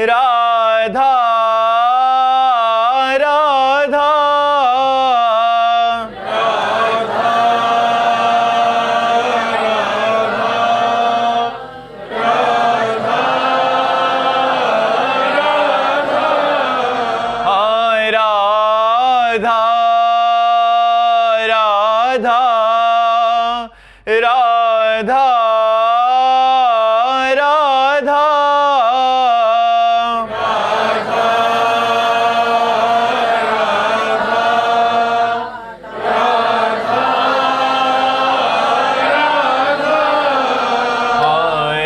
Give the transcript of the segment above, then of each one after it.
राधा राधा राधा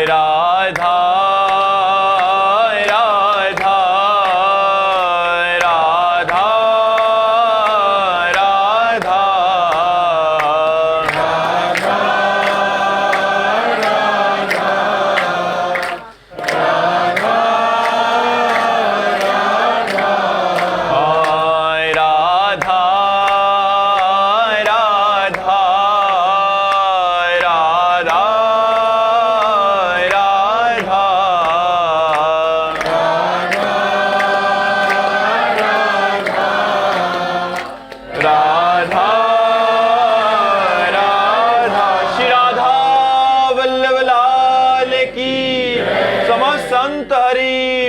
राधा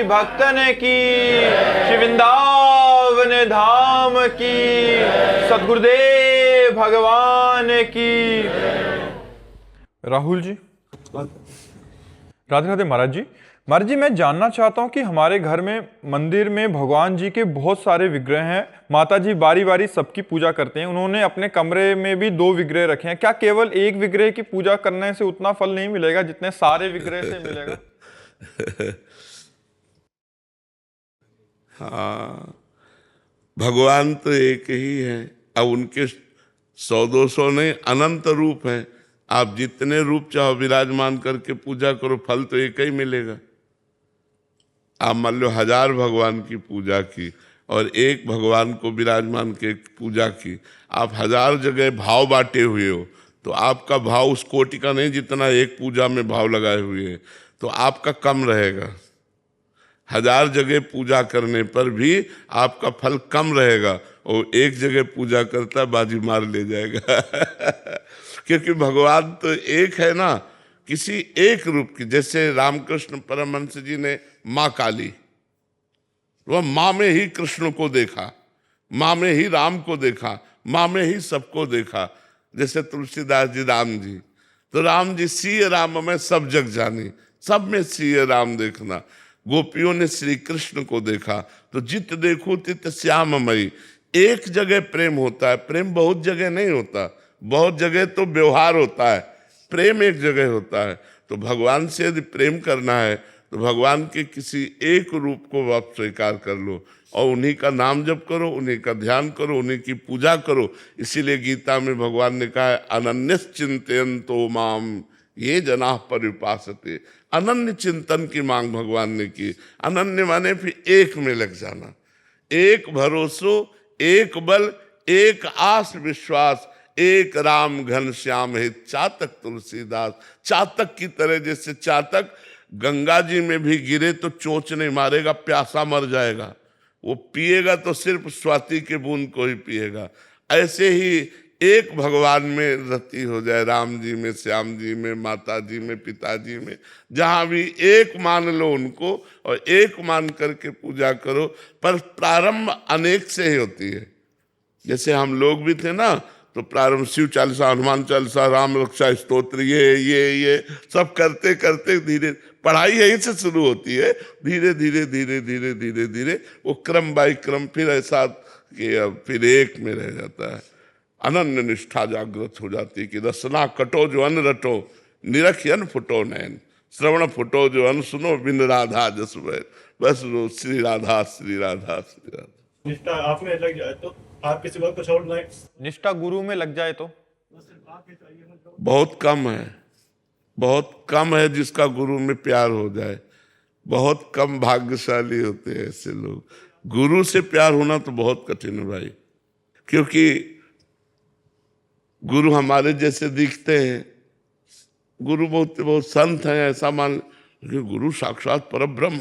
भक्तन की, श्री वृंदावन धाम की, सद्गुरुदेव भगवान की। राहुल जी, राधे राधे। महाराज जी, मैं जानना चाहता हूं कि हमारे घर में मंदिर में भगवान जी के बहुत सारे विग्रह हैं। माता जी बारी बारी सबकी पूजा करते हैं। उन्होंने अपने कमरे में भी 2 विग्रह रखे हैं। क्या केवल एक विग्रह की पूजा करने से उतना फल नहीं मिलेगा जितने सारे विग्रह से मिलेगा? हाँ, भगवान तो एक ही है। अब उनके 100-200 नहीं, अनंत रूप है। आप जितने रूप चाहो विराजमान करके पूजा करो, फल तो एक ही मिलेगा। आप मान लो 1000 भगवान की पूजा की और एक भगवान को विराजमान के पूजा की, आप 1000 जगह भाव बांटे हुए हो, तो आपका भाव उस कोटि का नहीं जितना एक पूजा में भाव लगाए हुए हैं, तो आपका कम रहेगा। 1000 जगह पूजा करने पर भी आपका फल कम रहेगा, और एक जगह पूजा करता है बाजी मार ले जाएगा। क्योंकि भगवान तो एक है ना, किसी एक रूप की। जैसे रामकृष्ण परमहंस जी ने माँ काली, वह माँ में ही कृष्ण को देखा, माँ में ही राम को देखा, माँ में ही सबको देखा। जैसे तुलसीदास जी राम जी, तो राम जी सिय राम में सब जग जानी, सब में सिय राम देखना। गोपियों ने श्री कृष्ण को देखा, तो जित देखो तित श्याममयी। एक जगह प्रेम होता है, प्रेम बहुत जगह नहीं होता। बहुत जगह तो व्यवहार होता है, प्रेम एक जगह होता है। तो भगवान से यदि प्रेम करना है तो भगवान के किसी एक रूप को आप स्वीकार कर लो और उन्हीं का नाम जप करो, उन्हीं का ध्यान करो, उन्हीं की पूजा करो। इसीलिए गीता में भगवान ने कहा है, अनन्यस चिंतयन्तो माम ये जनाः पर्युपासते। अनन्य चिंतन की मांग भगवान ने की। अनन्य माने फिर एक में लग जाना, एक भरोसो, एक बल, एक आस विश्वास, एक राम घन श्याम है चातक तुलसीदास। चातक की तरह, जैसे चातक गंगा जी में भी गिरे तो चोंच नहीं मारेगा, प्यासा मर जाएगा। वो पिएगा तो सिर्फ स्वाति के बूंद को ही पिएगा। ऐसे ही एक भगवान में रति हो जाए, राम जी में, श्याम जी में, माता जी में, पिताजी में, जहाँ भी एक मान लो उनको और एक मान करके पूजा करो। पर प्रारंभ अनेक से ही होती है। जैसे हम लोग भी थे ना, तो प्रारंभ शिव चालीसा, हनुमान चालीसा, राम रक्षा स्तोत्र, ये सब करते करते धीरे, पढ़ाई यहीं से शुरू होती है। धीरे धीरे धीरे धीरे धीरे धीरे वो क्रम बाई क्रम फिर ऐसा कि अब फिर एक में रह जाता है। अनन्य निष्ठा जागृत हो जाती है कि रसना कटो जो अन्न रटो, निरख अन्न फुटो नैन, श्रवण फुटो जो अन्न सुनो, बिन राधा जस बैर। बस वो श्री राधा श्री राधा श्री राधा। निष्ठा आप में लग जाए तो आप किसी वक्त को छोड़ दें। निष्ठा गुरु में लग जाए तो बहुत कम है, बहुत कम है जिसका गुरु में प्यार हो जाए। बहुत कम भाग्यशाली होते हैं ऐसे लोग। गुरु से प्यार होना तो बहुत कठिन है भाई, क्योंकि गुरु हमारे जैसे दिखते हैं। गुरु बहुत बहुत संत हैं ऐसा मान, गुरु साक्षात परब्रह्म,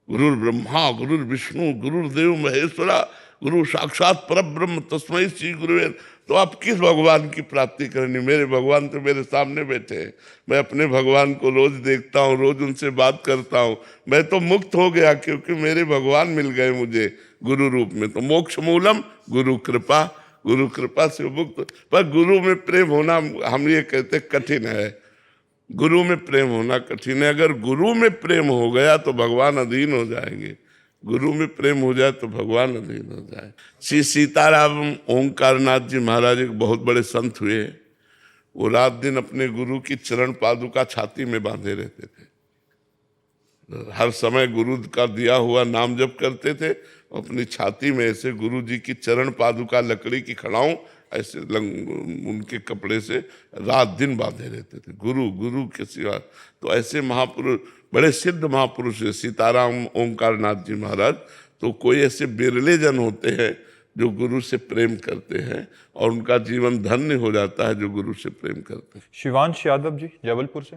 गुरुर् ब्रह्मा गुरुर्विष्णु गुरुर्देव महेश्वरा गुरु साक्षात परब्रह्म तस्मै श्री गुरुवे। तो आप किस भगवान की प्राप्ति करनी? मेरे भगवान तो मेरे सामने बैठे हैं, मैं अपने भगवान को रोज देखता हूँ, रोज उनसे बात करता हूँ, मैं तो मुक्त हो गया क्योंकि मेरे भगवान मिल गए मुझे गुरु रूप में। तो मोक्ष मूलम गुरु कृपा से मुक्त। पर गुरु में प्रेम होना हम ये कहते कठिन है, गुरु में प्रेम होना कठिन है। अगर गुरु में प्रेम हो गया तो भगवान अधीन हो जाएंगे, गुरु में प्रेम हो जाए तो भगवान अधीन हो जाए। श्री सीताराम ओंकारनाथ जी महाराज एक बहुत बड़े संत हुए। वो रात दिन अपने गुरु की चरण पादुका छाती में बांधे रहते थे, हर समय गुरु का दिया हुआ नाम जप करते थे, अपनी छाती में ऐसे गुरु जी की चरण पादुका लकड़ी की खड़ाऊं ऐसे उनके कपड़े से रात दिन बांधे रहते थे, गुरु के सिवा। तो ऐसे महापुरुष, बड़े सिद्ध महापुरुष है सीताराम ओंकारनाथ जी महाराज। तो कोई ऐसे बिरले जन होते हैं जो गुरु से प्रेम करते हैं और उनका जीवन धन्य हो जाता है जो गुरु से प्रेम करते हैं। शिवांश यादव जी जबलपुर से।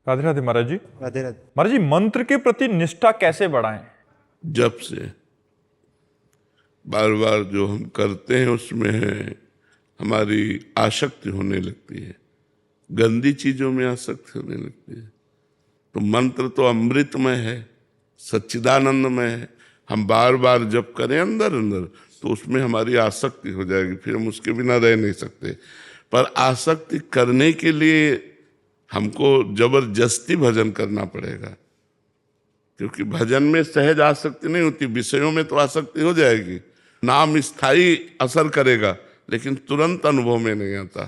राधे राधे महाराज जी। राधे राधे महाराज जी, मंत्र के प्रति निष्ठा कैसे बढ़ाएं? जब से बार बार जो हम करते हैं उसमें हमारी आसक्ति होने लगती है, गंदी चीजों में आसक्ति होने लगती है। तो मंत्र तो अमृतमय है, सच्चिदानंदमय है। हम बार बार जप करें अंदर अंदर तो उसमें हमारी आसक्ति हो जाएगी, फिर हम उसके बिना रह नहीं सकते। पर आसक्ति करने के लिए हमको जबरदस्ती भजन करना पड़ेगा, क्योंकि भजन में सहज आसक्ति नहीं होती, विषयों में तो आसक्ति हो जाएगी। नाम स्थायी असर करेगा लेकिन तुरंत अनुभव में नहीं आता।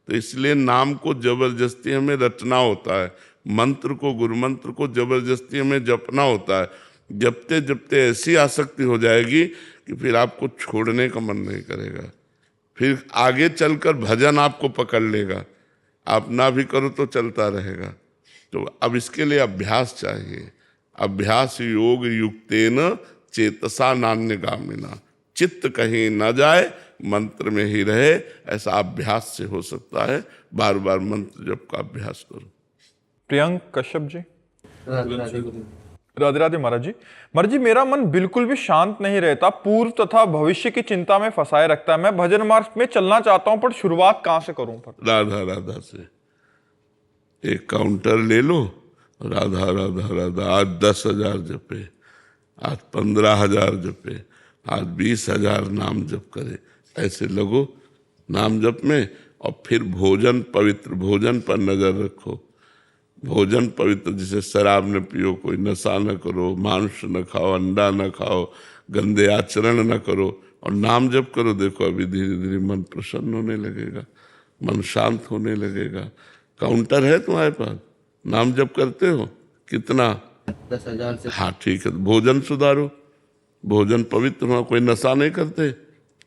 तो इसलिए नाम को जबरदस्ती हमें रटना होता है, मंत्र को, गुरु मंत्र को जबरदस्ती हमें जपना होता है। जपते जपते ऐसी आसक्ति हो जाएगी कि फिर आपको छोड़ने का मन नहीं करेगा, फिर आगे चलकर भजन आपको पकड़ लेगा, आप ना भी करो तो चलता रहेगा। तो अब इसके लिए अभ्यास चाहिए। अभ्यास योग युक्तेन चेतसा नान्यगामिना, चित्त कहीं न जाए, मंत्र में ही रहे, ऐसा अभ्यास से हो सकता है। बार बार मंत्र जप का अभ्यास करो। प्रियंक कश्यप जी। राधे राधे गुरु। राधे राधे महाराज जी। महाराज जी, मेरा मन बिल्कुल भी शांत नहीं रहता, पूर्व तथा भविष्य की चिंता में फंसाए रखता है। मैं भजन मार्ग में चलना चाहता हूं, पर शुरुआत कहां से करूं? राधा राधा से एक काउंटर ले लो, राधा राधा राधा। आज 10,000 जपे, आज 15,000 जपे, आज 20,000 नाम जप करे, ऐसे लगो नाम जप में। और फिर भोजन पवित्र, भोजन पर नजर रखो। भोजन पवित्र, जिसे शराब न पियो, कोई नशा न करो, मांस न खाओ, अंडा न खाओ, गंदे आचरण न करो और नाम जप करो। देखो अभी धीरे धीरे मन प्रसन्न होने लगेगा, मन शांत होने लगेगा। काउंटर है तुम्हारे पास, नाम जप करते हो कितना? 10,000 से। हाँ ठीक है, भोजन सुधारो, भोजन पवित्र हो, कोई नशा नहीं करते,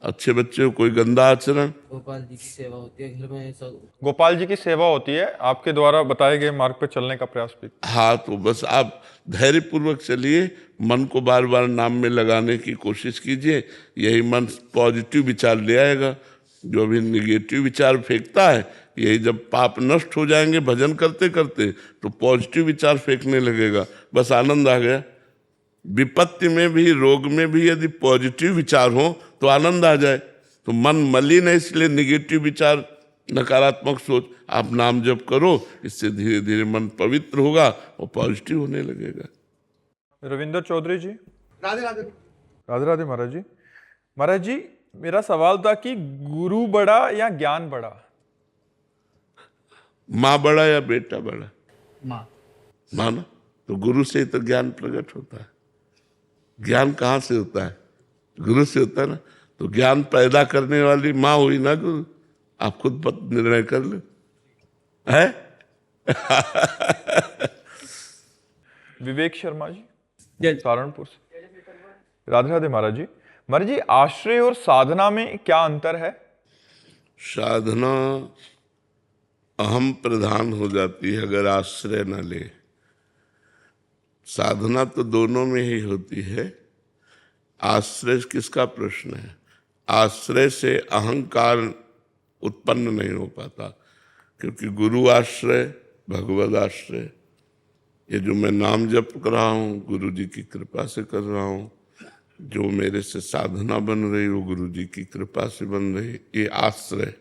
अच्छे बच्चे हो, कोई गंदा आचरण। गोपाल जी की सेवा होती है घर में, सब गोपाल जी की सेवा होती है, आपके द्वारा बताए गए मार्ग पर चलने का प्रयास भी। हाँ, तो बस आप धैर्य पूर्वक चलिए, मन को बार बार नाम में लगाने की कोशिश कीजिए, यही मन पॉजिटिव विचार ले आएगा। जो अभी निगेटिव विचार फेंकता है, यही जब पाप नष्ट हो जाएंगे भजन करते करते तो पॉजिटिव विचार फेंकने लगेगा, बस आनंद आ गया। विपत्ति में भी, रोग में भी यदि पॉजिटिव विचार हो तो आनंद आ जाए। तो मन मलिन है, इसलिए निगेटिव विचार, नकारात्मक सोच, आप नाम जप करो, इससे धीरे धीरे मन पवित्र होगा और पॉजिटिव होने लगेगा। रविंद्र चौधरी जी। राधे राधे। राधे राधे महाराज जी। महाराज जी, मेरा सवाल था कि गुरु बड़ा या ज्ञान बड़ा? माँ बड़ा या बेटा बड़ा? माँ। माँ ना, तो गुरु से ही तो ज्ञान प्रकट होता है। ज्ञान कहाँ से होता है? गुरु से होता है ना। तो ज्ञान पैदा करने वाली माँ हुई ना गुरु। आप खुद निर्णय कर लो, है? विवेक शर्मा जी सहारनपुर से। राधे राधे महाराज जी। महाराज जी, आश्रय और साधना में क्या अंतर है? साधना अहम प्रधान हो जाती है अगर आश्रय न ले। साधना तो दोनों में ही होती है। आश्रय किसका प्रश्न है? आश्रय से अहंकार उत्पन्न नहीं हो पाता, क्योंकि गुरु आश्रय, भगवद आश्रय, ये जो मैं नाम जप कर रहा हूँ गुरु जी की कृपा से कर रहा हूँ, जो मेरे से साधना बन रही वो गुरु जी की कृपा से बन रही। ये आश्रय,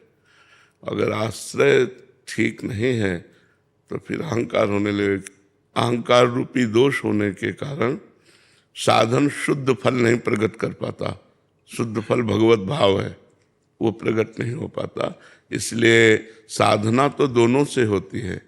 अगर आश्रय ठीक नहीं है तो फिर अहंकार होने लगे। अहंकार रूपी दोष होने के कारण साधन शुद्ध फल नहीं प्रकट कर पाता। शुद्ध फल भगवत भाव है, वो प्रकट नहीं हो पाता। इसलिए साधना तो दोनों से होती है,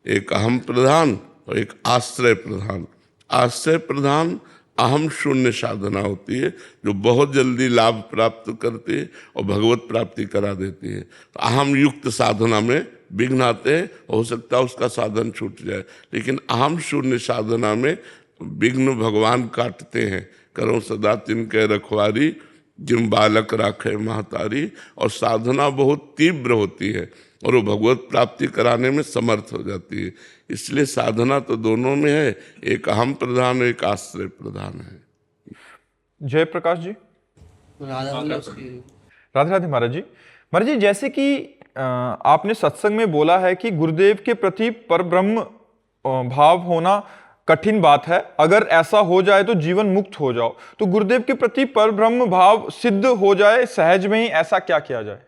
एक अहम प्रधान और एक आश्रय प्रधान। आश्रय प्रधान अहम शून्य साधना होती है, जो बहुत जल्दी लाभ प्राप्त करती है और भगवत प्राप्ति करा देती है। अहम युक्त साधना में विघ्न आते हैं, हो सकता है उसका साधन छूट जाए, लेकिन अहम शून्य साधना में विघ्न भगवान काटते हैं। करो सदा तिनके रखवारी, जिम बालक राखे महतारी। और साधना बहुत तीव्र होती है और वो भगवत प्राप्ति कराने में समर्थ हो जाती है। इसलिए साधना तो दोनों में है, एक अहम प्रधान एक आश्रय प्रधान है। जयप्रकाश जी। राधा वल्लभ राधे राधे महाराज जी। महाराज जी, जैसे कि आपने सत्संग में बोला है कि गुरुदेव के प्रति परब्रह्म भाव होना कठिन बात है, अगर ऐसा हो जाए तो जीवन मुक्त हो जाओ। तो गुरुदेव के प्रति परब्रह्म भाव सिद्ध हो जाए सहज में ही, ऐसा क्या किया जाए?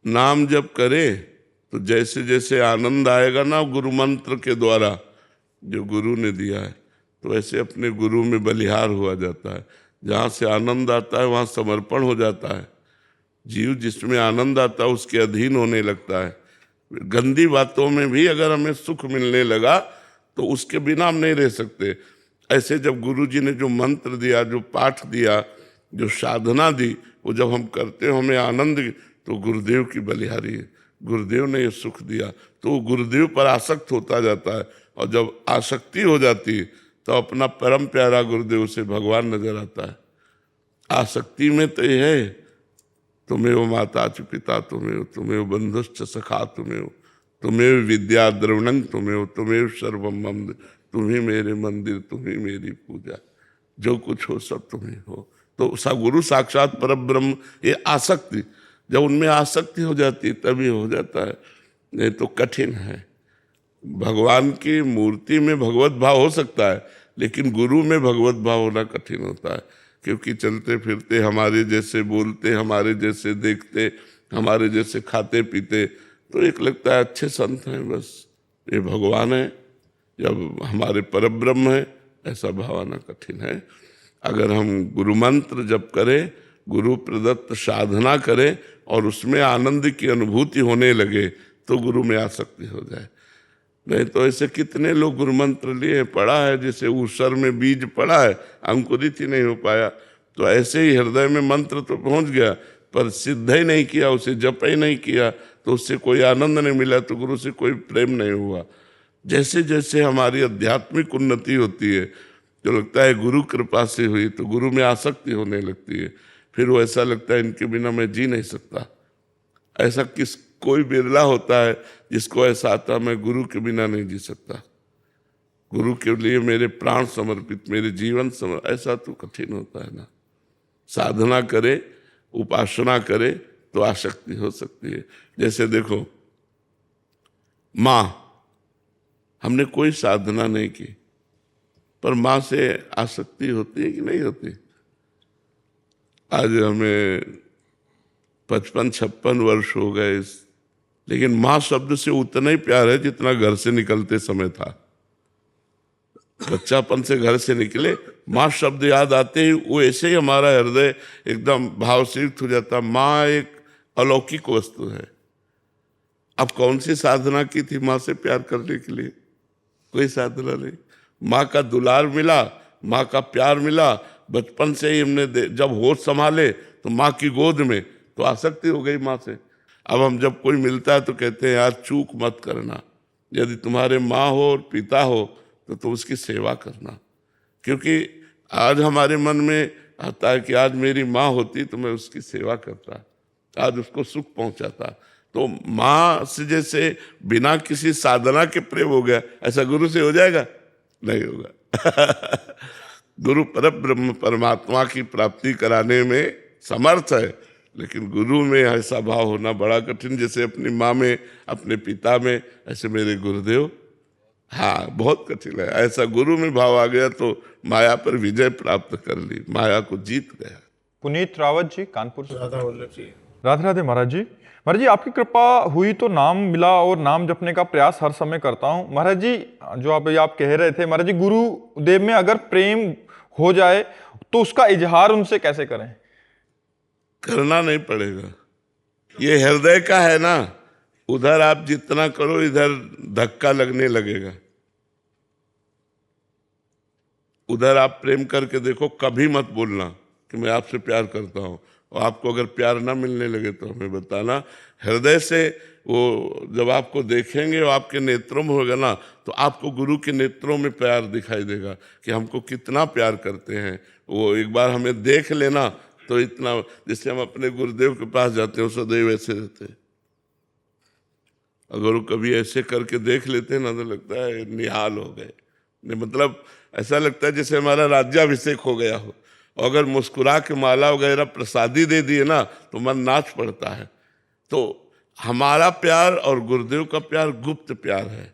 नाम जप करे तो जैसे जैसे आनंद आएगा ना गुरु मंत्र के द्वारा जो गुरु ने दिया है, तो ऐसे अपने गुरु में बलिहार हुआ जाता है। जहाँ से आनंद आता है वहाँ समर्पण हो जाता है। जीव जिसमें आनंद आता है उसके अधीन होने लगता है। गंदी बातों में भी अगर हमें सुख मिलने लगा तो उसके बिना हम नहीं रह सकते। ऐसे जब गुरु जी ने जो मंत्र दिया, जो पाठ दिया, जो साधना दी, वो जब हम करते हैं हमें आनंद, तो गुरुदेव की बलिहारी है। गुरुदेव ने ये सुख दिया तो वो गुरुदेव पर आसक्त होता जाता है। और जब आसक्ति हो जाती है तो अपना परम प्यारा गुरुदेव से भगवान नजर आता है। आसक्ति में तो ये है, तुम्हें माता च पिता तुम्हें बंधुश्च सखा तुम्हें विद्या द्रवणं तुम्हें सर्वम मम, तुम्ही मेरे मंदिर तुम्ही मेरी पूजा, जो कुछ हो सब तुम्हें हो। तो गुरु साक्षात परब्रह्म। ये आसक्ति, जब उनमें आसक्ति हो जाती है तभी हो जाता है, नहीं तो कठिन है। भगवान की मूर्ति में भगवत भाव हो सकता है, लेकिन गुरु में भगवत भाव होना कठिन होता है। क्योंकि चलते फिरते हमारे जैसे बोलते, हमारे जैसे देखते, हमारे जैसे खाते पीते, तो एक लगता है अच्छे संत हैं, बस ये भगवान है। जब हमारे परब्रह्म है, ऐसा भाव आना कठिन है। अगर हम गुरु मंत्र जप करें, गुरु प्रदत्त साधना करें और उसमें आनंद की अनुभूति होने लगे तो गुरु में आसक्ति हो जाए। नहीं तो ऐसे कितने लोग गुरु मंत्र लिए, पढ़ा है, जैसे ऊसर में बीज पड़ा है, अंकुरित ही नहीं हो पाया। तो ऐसे ही हृदय में मंत्र तो पहुंच गया पर सिद्ध ही नहीं किया, उसे जप ही नहीं किया, तो उससे कोई आनंद नहीं मिला, तो गुरु से कोई प्रेम नहीं हुआ। जैसे जैसे हमारी आध्यात्मिक उन्नति होती है तो लगता है गुरु कृपा से हुई, तो गुरु में आसक्ति होने लगती है। फिर वो ऐसा लगता है इनके बिना मैं जी नहीं सकता। ऐसा कोई बिरला होता है जिसको ऐसा आता मैं गुरु के बिना नहीं जी सकता, गुरु के लिए मेरे प्राण समर्पित, मेरे जीवन समर्पित। ऐसा तो कठिन होता है ना। साधना करे, उपासना करे तो आसक्ति हो सकती है। जैसे देखो, माँ, हमने कोई साधना नहीं की पर माँ से आसक्ति होती है कि नहीं होती? आज हमें 55-56 वर्ष हो गए, लेकिन माँ शब्द से उतना ही प्यार है जितना घर से निकलते समय था। बच्चापन से घर से निकले, माँ शब्द याद आते ही वो ऐसे ही हमारा हृदय एकदम भाव से युक्त हो जाता। माँ एक अलौकिक वस्तु है। अब कौन सी साधना की थी माँ से प्यार करने के लिए? कोई साधना नहीं। माँ का दुलार मिला, माँ का प्यार मिला, बचपन से ही हमने जब होश संभाले तो माँ की गोद में, तो आसक्ति हो गई माँ से। अब हम जब कोई मिलता है तो कहते हैं यार चूक मत करना, यदि तुम्हारे माँ हो और पिता हो तो तुम उसकी सेवा करना। क्योंकि आज हमारे मन में आता है कि आज मेरी माँ होती तो मैं उसकी सेवा करता, आज उसको सुख पहुंचाता। तो माँ से जैसे बिना किसी साधना के प्रेम हो गया, ऐसा गुरु से हो जाएगा? नहीं होगा। गुरु परब्रह्म परमात्मा की प्राप्ति कराने में समर्थ है, लेकिन गुरु में ऐसा भाव होना बड़ा कठिन। जैसे अपनी माँ में, अपने पिता में, ऐसे मेरे गुरुदेव हाँ, बहुत कठिन है। ऐसा गुरु में भाव आ गया तो माया पर विजय प्राप्त कर ली, माया को जीत गया। पुनीत रावत जी, कानपुर से। राधा वल्लभ जी। राधे राधे महाराज जी। महाराज जी, आपकी कृपा हुई तो नाम मिला और नाम जपने का प्रयास हर समय करता हूँ। महाराज जी, जो आप कह रहे थे महाराज जी, गुरुदेव में अगर प्रेम हो जाए तो उसका इजहार उनसे कैसे करें? करना नहीं पड़ेगा, ये हृदय का है ना। उधर आप जितना करो इधर धक्का लगने लगेगा। उधर आप प्रेम करके देखो, कभी मत बोलना कि मैं आपसे प्यार करता हूं, और आपको अगर प्यार ना मिलने लगे तो हमें बताना। हृदय से वो जब आपको देखेंगे और आपके नेत्रों में होगा ना, तो आपको गुरु के नेत्रों में प्यार दिखाई देगा कि हमको कितना प्यार करते हैं। वो एक बार हमें देख लेना तो इतना, जैसे हम अपने गुरुदेव के पास जाते हैं सदैव ऐसे रहते हैं। अगर वो कभी ऐसे करके देख लेते हैं ना तो लगता है निहाल हो गए, मतलब ऐसा लगता है जैसे हमारा राज्याभिषेक हो गया हो। और अगर मुस्कुरा के माला वगैरह प्रसादी दे दिए ना तो मन नाच पड़ता है। तो हमारा प्यार और गुरुदेव का प्यार गुप्त प्यार है।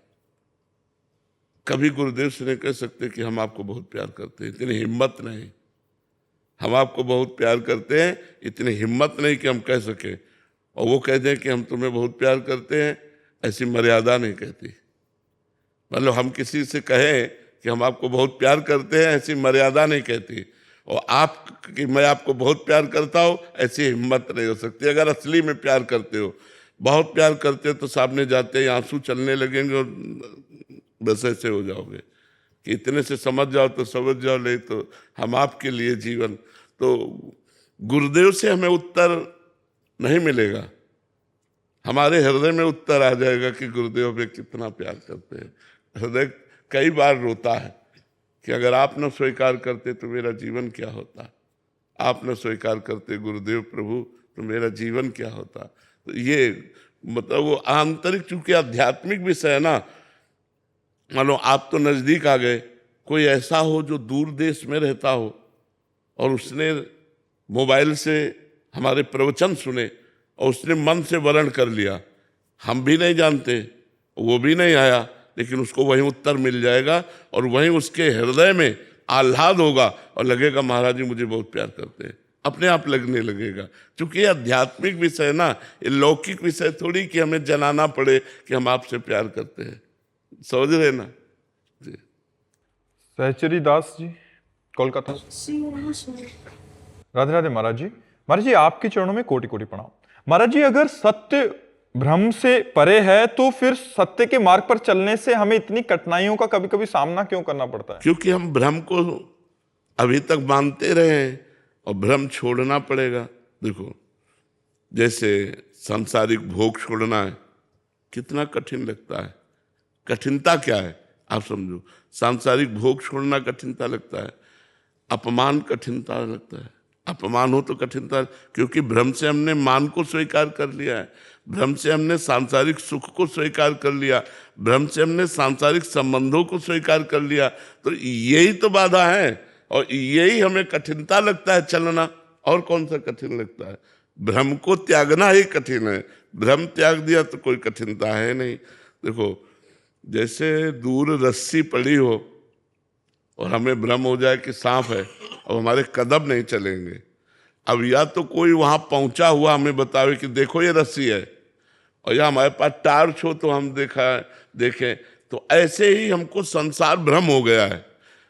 कभी गुरुदेव से नहीं कह सकते कि हम आपको बहुत प्यार करते हैं, इतनी हिम्मत नहीं। हम आपको बहुत प्यार करते हैं, इतनी हिम्मत नहीं कि हम कह सके। और वो कह दें कि हम तुम्हें बहुत प्यार करते हैं, ऐसी मर्यादा नहीं कहती। मतलब हम किसी से कहें कि हम आपको बहुत प्यार करते हैं, ऐसी मर्यादा नहीं कहती। और आप कि मैं आपको बहुत प्यार करता हूँ, ऐसी हिम्मत नहीं हो सकती। अगर असली में प्यार करते हो, बहुत प्यार करते हो, तो सामने जाते ही आंसू चलने लगेंगे और बस ऐसे हो जाओगे कि इतने से समझ जाओ तो समझ जाओ, नहीं तो हम आपके लिए जीवन। तो गुरुदेव से हमें उत्तर नहीं मिलेगा, हमारे हृदय में उत्तर आ जाएगा कि गुरुदेव हमें कितना प्यार करते हैं। हृदय कई बार रोता है कि अगर आप न स्वीकार करते तो मेरा जीवन क्या होता, आप न स्वीकार करते गुरुदेव प्रभु तो मेरा जीवन क्या होता। तो ये मतलब वो आंतरिक, चूंकि आध्यात्मिक विषय है ना। मानो आप तो नजदीक आ गए, कोई ऐसा हो जो दूर देश में रहता हो और उसने मोबाइल से हमारे प्रवचन सुने और उसने मन से वर्ण कर लिया, हम भी नहीं जानते, वो भी नहीं आया, लेकिन उसको वहीं उत्तर मिल जाएगा और वहीं उसके हृदय में आह्लाद होगा और लगेगा महाराज जी मुझे बहुत प्यार करते हैं, अपने आप लगने लगेगा। क्योंकि ये आध्यात्मिक विषय है ना, ये लौकिक विषय थोड़ी कि हमें जनाना पड़े कि हम आपसे प्यार करते हैं। समझ रहे ना जी। सहचरी दास जी, कोलकाता। राधे राधे महाराज जी। महाराज जी, आपके चरणों में कोटि कोटि प्रणाम। महाराज जी, अगर सत्य भ्रम से परे है तो फिर सत्य के मार्ग पर चलने से हमें इतनी कठिनाइयों का कभी कभी सामना क्यों करना पड़ता है? क्योंकि हम भ्रम को अभी तक मानते रहे हैं और भ्रम छोड़ना पड़ेगा। देखो, जैसे सांसारिक भोग छोड़ना है, कितना कठिन लगता है। कठिनता क्या है आप समझो, सांसारिक भोग छोड़ना कठिनता लगता है, अपमान कठिनता लगता है। अपमान हो तो कठिनता, क्योंकि भ्रम से हमने मान को स्वीकार कर लिया है, भ्रम से हमने सांसारिक सुख को स्वीकार कर लिया, भ्रम से हमने सांसारिक संबंधों को स्वीकार कर लिया। तो यही तो बाधा है और यही हमें कठिनता लगता है चलना। और कौन सा कठिन लगता है? भ्रम को त्यागना ही कठिन है। भ्रम त्याग दिया तो कोई कठिनता है नहीं। देखो, जैसे दूर रस्सी पड़ी हो और हमें भ्रम हो जाए कि सांप है और हमारे कदम नहीं चलेंगे। अब या तो कोई वहां पहुंचा हुआ हमें बतावे कि देखो ये रस्सी है, और या हमारे पास टार्च हो तो हम देखें। तो ऐसे ही हमको संसार भ्रम हो गया है।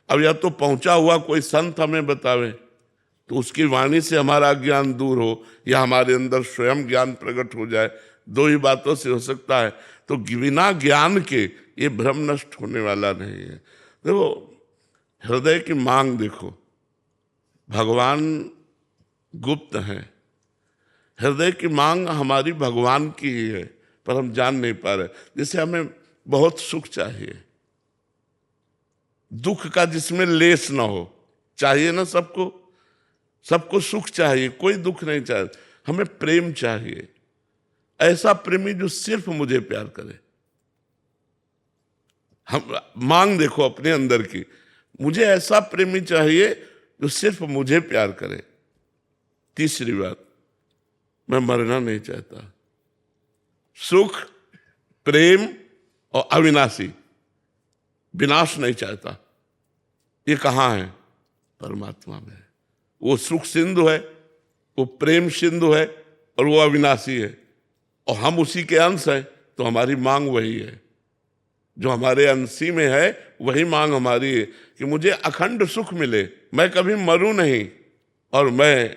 अब या तो पहुंचा हुआ कोई संत हमें बतावे तो उसकी वाणी से हमारा ज्ञान दूर हो, या हमारे अंदर स्वयं ज्ञान प्रकट हो जाए। दो ही बातों से हो सकता है। तो बिना ज्ञान के ये भ्रम नष्ट होने वाला नहीं है। देखो, हृदय की मांग देखो, भगवान गुप्त है, हृदय की मांग हमारी भगवान की ही है, पर हम जान नहीं पा रहे। जैसे हमें बहुत सुख चाहिए, दुख का जिसमें लेस ना हो, चाहिए ना सबको, सबको सुख चाहिए, कोई दुख नहीं चाहिए। हमें प्रेम चाहिए, ऐसा प्रेमी जो सिर्फ मुझे प्यार करे। हम मांग देखो अपने अंदर की, मुझे ऐसा प्रेमी चाहिए जो सिर्फ मुझे प्यार करे। तीसरी बात, मैं मरना नहीं चाहता। सुख, प्रेम और अविनाशी, विनाश नहीं चाहता। ये कहाँ है? परमात्मा में है। वो सुख सिंधु है, वो प्रेम सिंधु है और वो अविनाशी है, और हम उसी के अंश हैं। तो हमारी मांग वही है, जो हमारे अंशी में है वही मांग हमारी है कि मुझे अखंड सुख मिले, मैं कभी मरूं नहीं, और मैं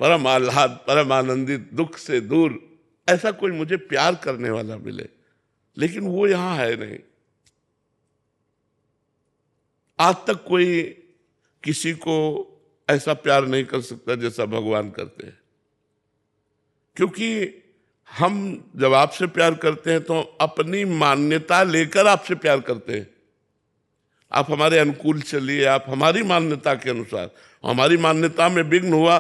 परम आह्लाद परम आनंदित, दुख से दूर, ऐसा कोई मुझे प्यार करने वाला मिले। लेकिन वो यहां है नहीं। आज तक कोई किसी को ऐसा प्यार नहीं कर सकता जैसा भगवान करते हैं। क्योंकि हम जब आपसे प्यार करते हैं तो अपनी मान्यता लेकर आपसे प्यार करते हैं। आप हमारे अनुकूल चलिए, आप हमारी मान्यता के अनुसार। हमारी मान्यता में विघ्न हुआ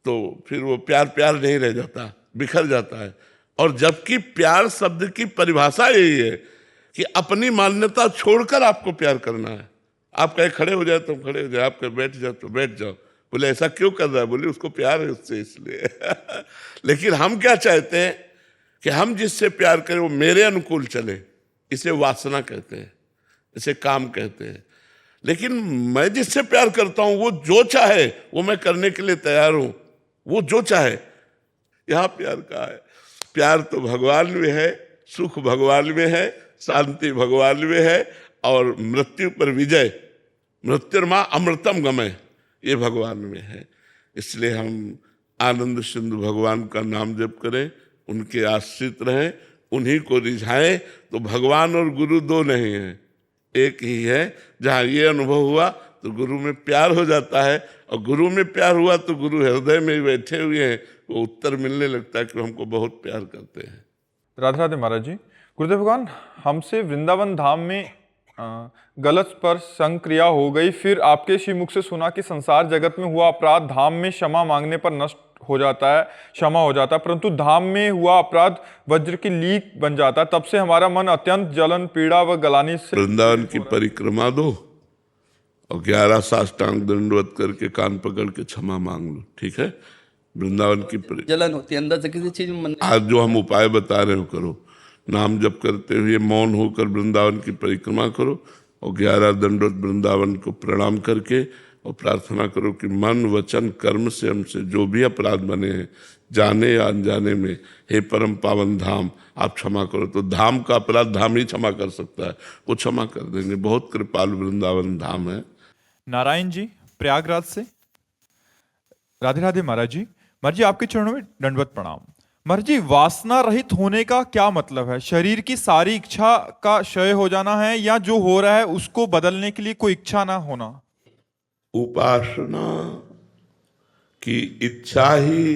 तो फिर वो प्यार प्यार नहीं रह जाता, बिखर जाता है। और जबकि प्यार शब्द की परिभाषा यही है कि अपनी मान्यता छोड़कर आपको प्यार करना है। आप कहे खड़े हो जाए तो खड़े हो जाए, आप कहे बैठ जाओ तो बैठ जाओ। बोले ऐसा क्यों कर रहा है? बोले उसको प्यार है उससे, इसलिए। लेकिन हम क्या चाहते हैं कि हम जिससे प्यार करें वो मेरे अनुकूल चले। इसे वासना कहते हैं, इसे काम कहते हैं। लेकिन मैं जिससे प्यार करता हूं वो जो चाहे वो मैं करने के लिए तैयार हूं, वो जो चाहे। यहां प्यार कहाँ है? प्यार तो भगवान में है, सुख भगवान में है, शांति भगवान में है, और मृत्यु पर विजय, मृत्युर्मा अमृतम गमय, ये भगवान में है। इसलिए हम आनंद सिंधु भगवान का नाम जप करें, उनके आश्रित रहें, उन्हीं को रिझाएं। तो भगवान और गुरु दो नहीं हैं, एक ही है। जहाँ ये अनुभव हुआ तो गुरु में प्यार हो जाता है, और गुरु में प्यार हुआ तो गुरु हृदय में ही बैठे हुए हैं, वो उत्तर मिलने लगता है कि हमको बहुत प्यार करते हैं। राधे राधे महाराज जी। गुरुदेव भगवान, हमसे वृंदावन धाम में गलत स्पर्श संक्रिया हो गई, फिर आपके श्रीमुख से सुना कि संसार जगत में हुआ अपराध धाम में क्षमा मांगने पर नष्ट हो जाता है, क्षमा हो जाता है, परंतु धाम में हुआ अपराध वज्र की लीक बन जाता है। तब से हमारा मन अत्यंत जलन, पीड़ा व गलानी से। वृंदावन की परिक्रमा दो और 11 साष्टांग दंडवत करके कान पकड़ के क्षमा मांग लो, ठीक है? वृंदावन की जलन होती है अंदर से किसी चीज में मन। आज जो हम उपाय बता रहे हो करो, नाम जप करते हुए मौन होकर वृंदावन की परिक्रमा करो, और 11 दंडवत वृंदावन को प्रणाम करके और प्रार्थना करो कि मन वचन कर्म से हमसे जो भी अपराध बने हैं, जाने या अनजाने में, हे परम पावन धाम आप क्षमा करो। तो धाम का अपराध धाम ही क्षमा कर सकता है, वो क्षमा कर देंगे। बहुत कृपालु वृंदावन धाम है। नारायण जी प्रयागराज से। राधे राधे महाराज जी। महाराज जी आपके चरणों में दंडवत प्रणाम। महाराज जी, वासना रहित होने का क्या मतलब है? शरीर की सारी इच्छा का क्षय हो जाना है, या जो हो रहा है उसको बदलने के लिए कोई इच्छा ना होना? उपासना की इच्छा ही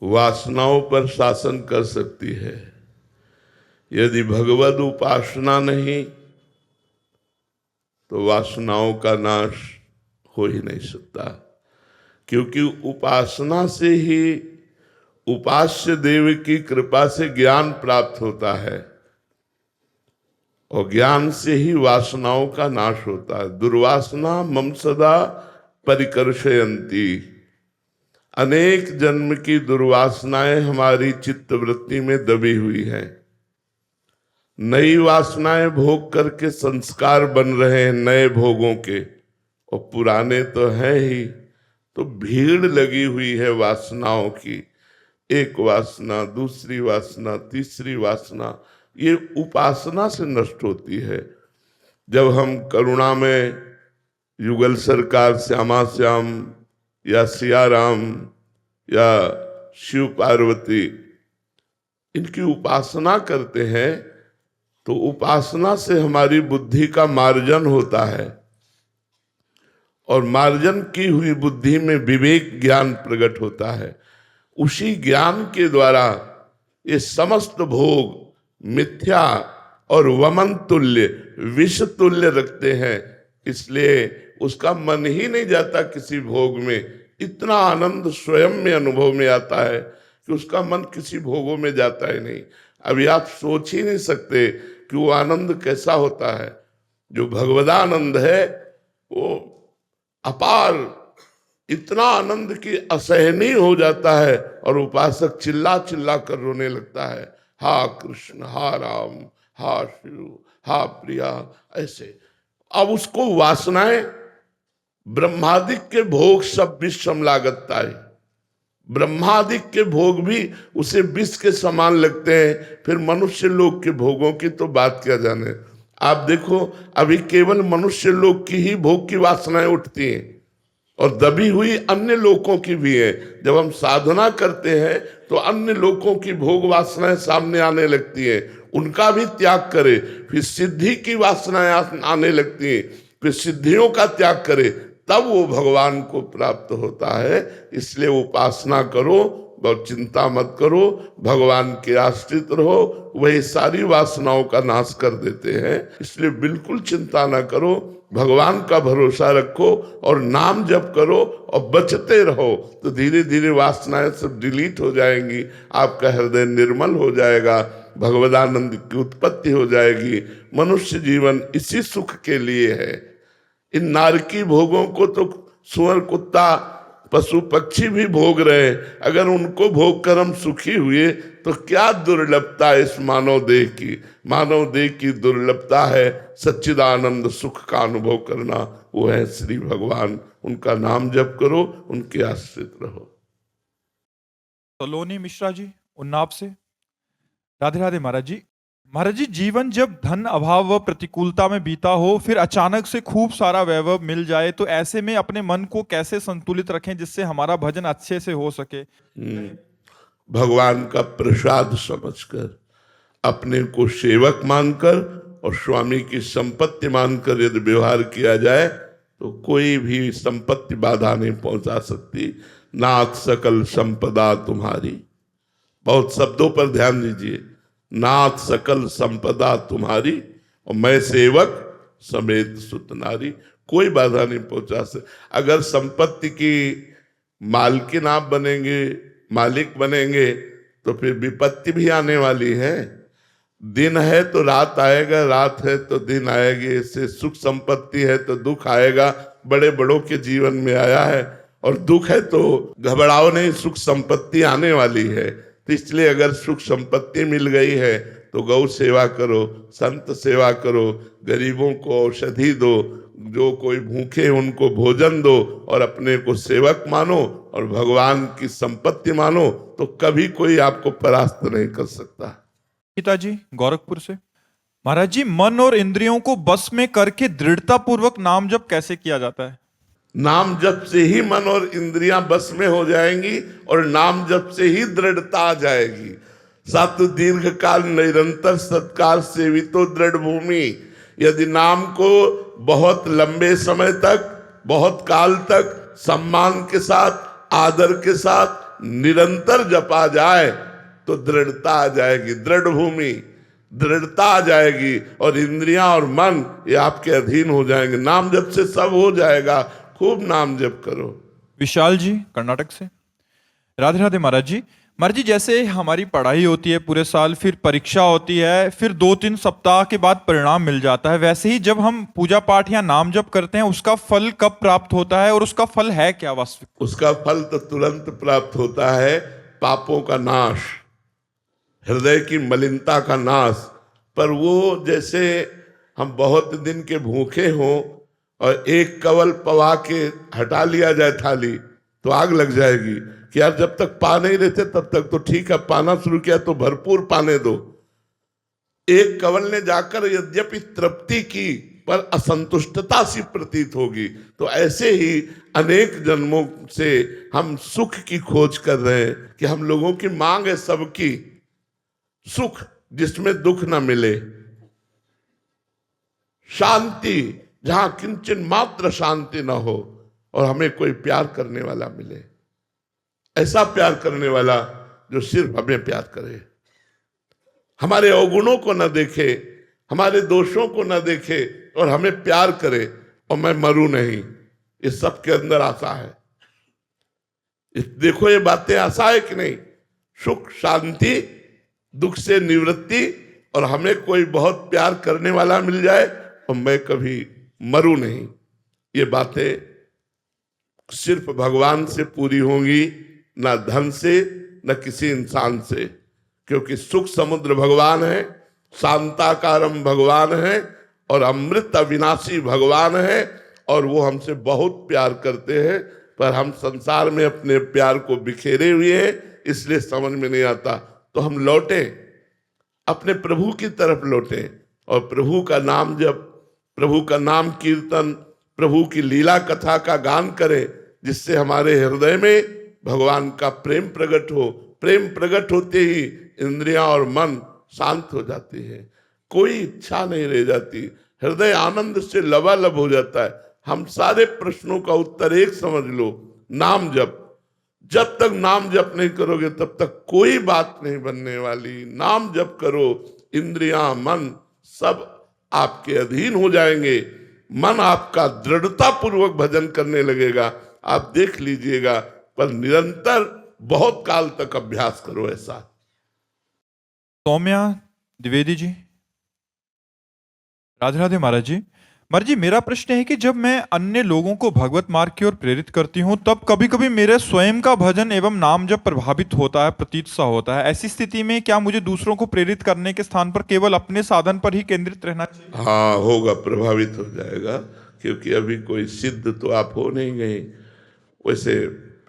वासनाओं पर शासन कर सकती है। यदि भगवद उपासना नहीं तो वासनाओं का नाश हो ही नहीं सकता, क्योंकि उपासना से ही उपास्य देव की कृपा से ज्ञान प्राप्त होता है, और ज्ञान से ही वासनाओं का नाश होता है। दुर्वासना मम सदा परिकर्षयन्ति। अनेक जन्म की दुर्वासनाएं हमारी चित्त वृत्ति में दबी हुई हैं। नई वासनाएं भोग करके संस्कार बन रहे हैं नए भोगों के, और पुराने तो हैं ही। तो भीड़ लगी हुई है वासनाओं की, एक वासना, दूसरी वासना, तीसरी वासना, ये उपासना से नष्ट होती है। जब हम करुणा में युगल सरकार, श्यामा श्याम या सियाराम या शिव पार्वती, इनकी उपासना करते हैं तो उपासना से हमारी बुद्धि का मार्जन होता है, और मार्जन की हुई बुद्धि में विवेक ज्ञान प्रकट होता है। उसी ज्ञान के द्वारा ये समस्त भोग मिथ्या और वमन तुल्य, विष तुल्य रखते हैं। इसलिए उसका मन ही नहीं जाता किसी भोग में। इतना आनंद स्वयं में अनुभव में आता है कि उसका मन किसी भोगों में जाता ही नहीं। अभी आप सोच ही नहीं सकते कि वो आनंद कैसा होता है। जो भगवदानंद है वो अपार, इतना आनंद की असहनीय हो जाता है, और उपासक चिल्ला चिल्ला कर रोने लगता है, हा कृष्ण हा राम हा शिव, हा प्रिया, ऐसे। अब उसको वासनाएं ब्रह्मादिक के भोग सब विषम लागता है। ब्रह्मादिक के भोग भी उसे विष के समान लगते हैं, फिर मनुष्य लोक के भोगों की तो बात क्या जाने। आप देखो अभी केवल मनुष्य लोक की ही भोग की वासनाएं उठती हैं और दबी हुई अन्य लोकों की भी है। जब हम साधना करते हैं तो अन्य लोकों की भोग वासनाएं सामने आने लगती हैं, उनका भी त्याग करे। फिर सिद्धि की वासनाएं आने लगती हैं, फिर सिद्धियों का त्याग करे, तब वो भगवान को प्राप्त होता है। इसलिए उपासना करो, बहुत चिंता मत करो, भगवान के आश्रित रहो, वही सारी वासनाओं का नाश कर देते हैं। इसलिए बिल्कुल चिंता ना करो, भगवान का भरोसा रखो और नाम जप करो और बचते रहो, तो धीरे धीरे वासनाएं सब डिलीट हो जाएंगी, आपका हृदय निर्मल हो जाएगा, भगवदानंद की उत्पत्ति हो जाएगी। मनुष्य जीवन इसी सुख के लिए है। इन नारकी भोगों को तो सुअर, कुत्ता, पशु पक्षी भी भोग रहे, अगर उनको भोग कर हम सुखी हुए तो क्या दुर्लभता इस मानव देह की। मानव देह की दुर्लभता है सच्चिदानंद सुख का अनुभव करना, वो है श्री भगवान। उनका नाम जप करो, उनके आश्रित रहो। सलोनी मिश्रा जी उन्नाव से। राधे राधे महाराज जी। महाराज जी, जीवन जब धन अभाव व प्रतिकूलता में बीता हो, फिर अचानक से खूब सारा वैभव मिल जाए, तो ऐसे में अपने मन को कैसे संतुलित रखें जिससे हमारा भजन अच्छे से हो सके? भगवान का प्रसाद समझकर, अपने को सेवक मानकर और स्वामी की संपत्ति मानकर यदि व्यवहार किया जाए तो कोई भी संपत्ति बाधा नहीं पहुंचा सकती। नाथ सकल संपदा तुम्हारी, बहुत शब्दों पर ध्यान दीजिए। नाथ सकल संपदा तुम्हारी और मैं सेवक समेत सुत नारी, कोई बाधा नहीं पहुंचा सकते। अगर संपत्ति की मालकिन आप बनेंगे, मालिक बनेंगे, तो फिर विपत्ति भी आने वाली है। दिन है तो रात आएगा, रात है तो दिन आएगी। इससे सुख संपत्ति है तो दुख आएगा, बड़े बड़ों के जीवन में आया है। और दुख है तो घबराओ नहीं, सुख संपत्ति आने वाली है। तो इसलिए अगर सुख संपत्ति मिल गई है तो गौ सेवा करो, संत सेवा करो, गरीबों को औषधि दो, जो कोई भूखे उनको भोजन दो, और अपने को सेवक मानो और भगवान की संपत्ति मानो, तो कभी कोई आपको परास्त नहीं कर सकता। पिताजी गोरखपुर से। महाराज जी, मन और इंद्रियों को बस में करके दृढ़ता पूर्वक नाम जप कैसे किया जाता है? नाम जप से ही मन और इंद्रियां बस में हो जाएंगी और नाम जप से ही दृढ़ता आ जाएगी। सत दीर्घ काल निरंतर सत्कार सेवितो दृढ़ भूमि। यदि नाम को बहुत लंबे समय तक, बहुत काल तक सम्मान के साथ, आदर के साथ निरंतर जपा जाए तो दृढ़ता आ जाएगी, दृढ़ भूमि, दृढ़ता आ जाएगी और इंद्रियां और मन ये आपके अधीन हो जाएंगे। नाम जप से सब हो जाएगा। खूब नाम जप करो। विशाल जी कर्नाटक से। राधे राधे महाराज जी। महाराज जी, जैसे हमारी पढ़ाई होती है पूरे साल, फिर परीक्षा होती है, फिर 2-3 सप्ताह के बाद परिणाम मिल जाता है, वैसे ही जब हम पूजा पाठ या नाम जप करते हैं उसका फल कब प्राप्त होता है और उसका फल है क्या वास्तविक? उसका फल तो तुरंत प्राप्त होता है। पापों का नाश, हृदय की मलिनता का नाश। पर वो जैसे हम बहुत दिन के भूखे हों और एक कवल पवा के हटा लिया जाए थाली तो आग लग जाएगी कि यार जब तक पा नहीं रहते तब तक तो ठीक है, पाना शुरू किया तो भरपूर पाने दो। एक कवल ने जाकर यद्यपि तृप्ति की पर असंतुष्टता सी प्रतीत होगी। तो ऐसे ही अनेक जन्मों से हम सुख की खोज कर रहे हैं कि हम लोगों की मांग है सबकी, सुख जिसमें दुख ना मिले, शांति जहां किंचन मात्र शांति ना हो, और हमें कोई प्यार करने वाला मिले, ऐसा प्यार करने वाला जो सिर्फ हमें प्यार करे, हमारे अवगुणों को न देखे, हमारे दोषों को न देखे और हमें प्यार करे और मैं मरूं नहीं। ये सबके अंदर आशा है। देखो ये बातें आशा है कि नहीं? सुख, शांति, दुख से निवृत्ति और हमें कोई बहुत प्यार करने वाला मिल जाए और मैं कभी मरूं नहीं। ये बातें सिर्फ भगवान से पूरी होंगी, ना धन से, न किसी इंसान से, क्योंकि सुख समुद्र भगवान है शांताकारम भगवान है और अमृत अविनाशी भगवान है, और वो हमसे बहुत प्यार करते हैं, पर हम संसार में अपने प्यार को बिखेरे हुए हैं, इसलिए समझ में नहीं आता। तो हम लौटे, अपने प्रभु की तरफ लौटे, और प्रभु का नाम जप, प्रभु का नाम कीर्तन, प्रभु की लीला कथा का गान करें, जिससे हमारे हृदय में भगवान का प्रेम प्रकट हो। प्रेम प्रकट होते ही इंद्रियां और मन शांत हो जाती है, कोई इच्छा नहीं रह जाती, हृदय आनंद से लबालब हो जाता है। हम सारे प्रश्नों का उत्तर एक समझ लो, नाम जप। जब तक नाम जप नहीं करोगे तब तक कोई बात नहीं बनने वाली। नाम जप करो, इंद्रियां मन सब आपके अधीन हो जाएंगे, मन आपका दृढ़ता पूर्वक भजन करने लगेगा, आप देख लीजिएगा। पर निरंतर बहुत काल तक अभ्यास करो ऐसा। सौम्या द्विवेदी जी, राधे राधे महाराज जी। महाराज जी, मेरा प्रश्न है कि जब मैं अन्य लोगों को भगवत मार्ग की ओर प्रेरित करती हूँ, तब कभी कभी मेरे स्वयं का भजन एवं नाम जब प्रभावित होता है, प्रतीत सा होता है। ऐसी स्थिति में क्या मुझे दूसरों को प्रेरित करने के स्थान पर केवल अपने साधन पर ही केंद्रित रहना चाहिए? हाँ, होगा, प्रभावित हो जाएगा, क्योंकि अभी कोई सिद्ध तो आप हो नहीं गए। वैसे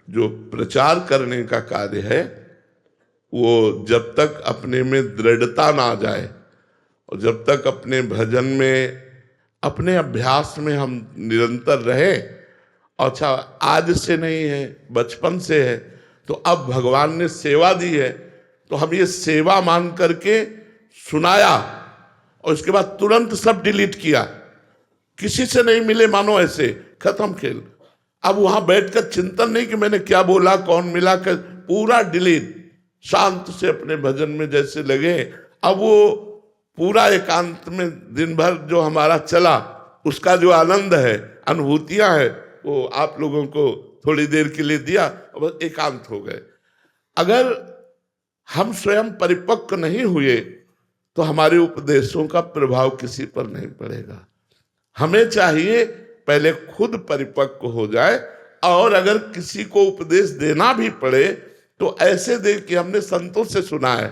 जो प्रचार करने का कार्य है, वो जब तक अपने में दृढ़ता ना आ जाए, और जब तक अपने भजन में, अपने अभ्यास में हम निरंतर रहे, अच्छा आज से नहीं है, बचपन से है, तो अब भगवान ने सेवा दी है, तो हम ये सेवा मान करके सुनाया, और उसके बाद तुरंत सब डिलीट किया, किसी से नहीं मिले, मानो ऐसे खत्म खेल। अब वहां बैठकर चिंतन नहीं कि मैंने क्या बोला, कौन मिला, पूरा डिलीट, शांत से अपने भजन में जैसे लगे। अब वो पूरा एकांत में दिन भर जो हमारा चला, उसका जो आनंद है, अनुभूतियां है, वो आप लोगों को थोड़ी देर के लिए दिया, अब एकांत हो गए। अगर हम स्वयं परिपक्व नहीं हुए तो हमारे उपदेशों का प्रभाव किसी पर नहीं पड़ेगा। हमें चाहिए पहले खुद परिपक्व हो जाए, और अगर किसी को उपदेश देना भी पड़े तो ऐसे दे कि हमने संतों से सुना है,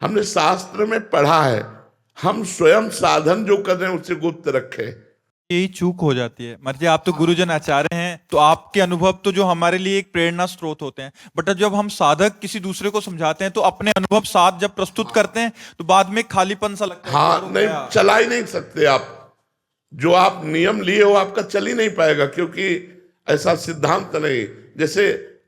हमने शास्त्र में पढ़ा है, हम स्वयं साधन जो कर रहे हैं उसे गुप्त रखें। यही चूक हो जाती है। महाराज जी, आप तो गुरुजन आचार्य हैं, तो आपके अनुभव तो जो हमारे लिए एक प्रेरणा स्रोत होते हैं, बट जब हम साधक किसी दूसरे को समझाते हैं तो अपने अनुभव साथ जब प्रस्तुत करते हैं तो बाद में खालीपन सा लगता है। हाँ, नहीं चला ही नहीं सकते आप, जो आप नियम लिए हो आपका चल ही नहीं पाएगा, क्योंकि ऐसा सिद्धांत नहीं। जैसे